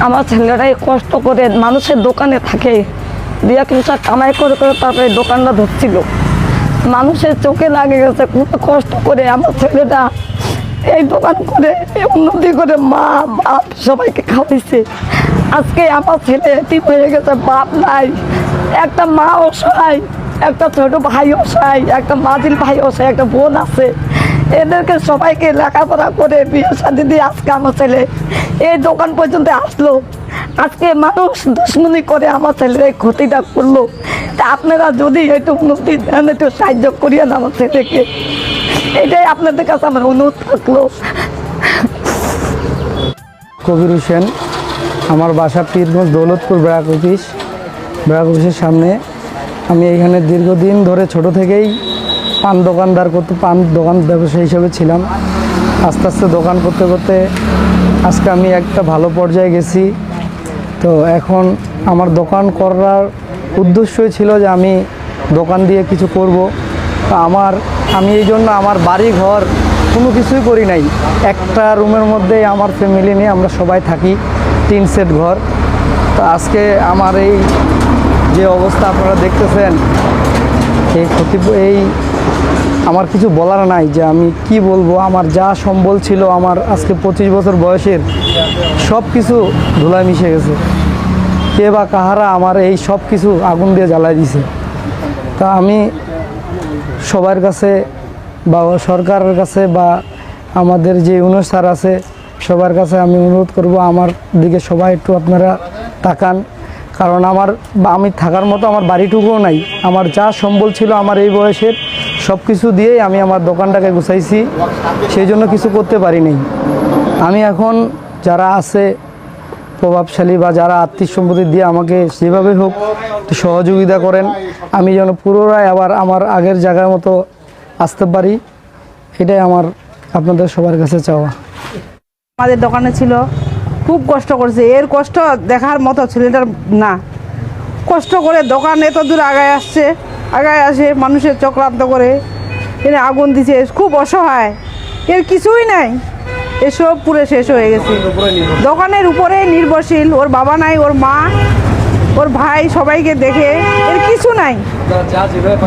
আমার ছেলেরাই কষ্ট করে মানুষের দোকানে থাকে, দিয়া কিছু কামাই করে করে তারপরে দোকানটা ধরছিল। মানুষের চোখে লাগে গেছে, খুব কষ্ট করে আমার ছেলেটা এই দোকান করে উন্নতি করে মা বাপ সবাইকে খাওয়াইছে। আজকে আমার ছেলে এতিম হয়ে গেছে, বাপ নাই, একটা মা অসহায়, একটা ছোট ভাই অসহায়, একটা মাঝিল ভাই অসহায়, একটা বোন আছে। এদেরকে সবাইকে লেখাপড়া করে বিয়ে শাদী দিয়ে আজকে আমার ছেলে এই দোকান পর্যন্ত আসলো। আজকে মানুষ দুশ্মনী করে আমার ছেলের এই ক্ষতিটা করলো। তা আপনারা যদি একটু উন্নতি দেন, একটু সাহায্য করিয়েন আমার ছেলেকে, এটাই আপনাদের কাছে আমার অনুরোধ থাকলো। কবির হোসেন, আমার বাসা পীরগঞ্জ দৌলতপুর ব্র্যাক অফিসের সামনে। আমি এইখানে দীর্ঘদিন ধরে ছোট থেকেই পান দোকান ব্যবসা হিসেবে ছিলাম। আস্তে আস্তে দোকান করতে করতে আজকে আমি একটা ভালো পর্যায়ে গেছি। তো এখন আমার দোকান করার উদ্দেশ্যই ছিল যে আমি দোকান দিয়ে কিছু করব। তো আমি এই জন্য আমার বাড়ি ঘর কোনো কিছুই করি নাই, একটা রুমের মধ্যেই আমার ফ্যামিলি নিয়ে আমরা সবাই থাকি, 3 সেট ঘর। তো আজকে আমার এই যে অবস্থা আপনারা দেখতেছেন, এই আমার কিছু বলার নাই যে আমি কি বলবো। আমার যা সম্বল ছিল, আমার আজকে 25 বছর বয়সের, সব কিছু ধুলায় মিশে গেছে। কে বা কাহারা আমার এই সব কিছু আগুন দিয়ে জ্বালাই দিছে। তা আমি সবার কাছে বা সরকারের কাছে বা আমাদের যে ইউনুস স্যার আছে সবার কাছে আমি অনুরোধ করব, আমার দিকে সবাই একটু আপনারা তাকান। কারণ আমি থাকার মতো আমার বাড়িটুকুও নাই। আমার যা সম্বল ছিল আমার এই বয়সের সব কিছু দিয়েই আমি আমার দোকানটাকে গুছাইছি, সেই জন্য কিছু করতে পারিনি। আমি এখন যারা আছে প্রভাবশালী বা যারা আর্থিক সম্পত্তি দিয়ে আমাকে যেভাবে হোক সহযোগিতা করেন, আমি যেন পুনরায় আবার আমার আগের জায়গার মতো আসতে পারি, এটাই আমার আপনাদের সবার কাছে চাওয়া। আমাদের দোকানে ছিল, খুব কষ্ট করছে, এর কষ্ট দেখার মতো ছেলেটার না। কষ্ট করে দোকান এত দূর আগায় আসে, মানুষের চক্রান্ত করে এনে আগুন দিছে, খুব অসহায়, এর কিছুই নাই, এসব পুরো শেষ হয়ে গেছে। দোকানের উপরে নির্ভরশীল, ওর বাবা নাই, ওর মা, ওর ভাই সবাইকে দেখে, এর কিছু নাই।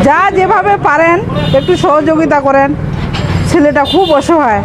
যা যেভাবে পারেন একটু সহযোগিতা করেন, ছেলেটা খুব অসহায়।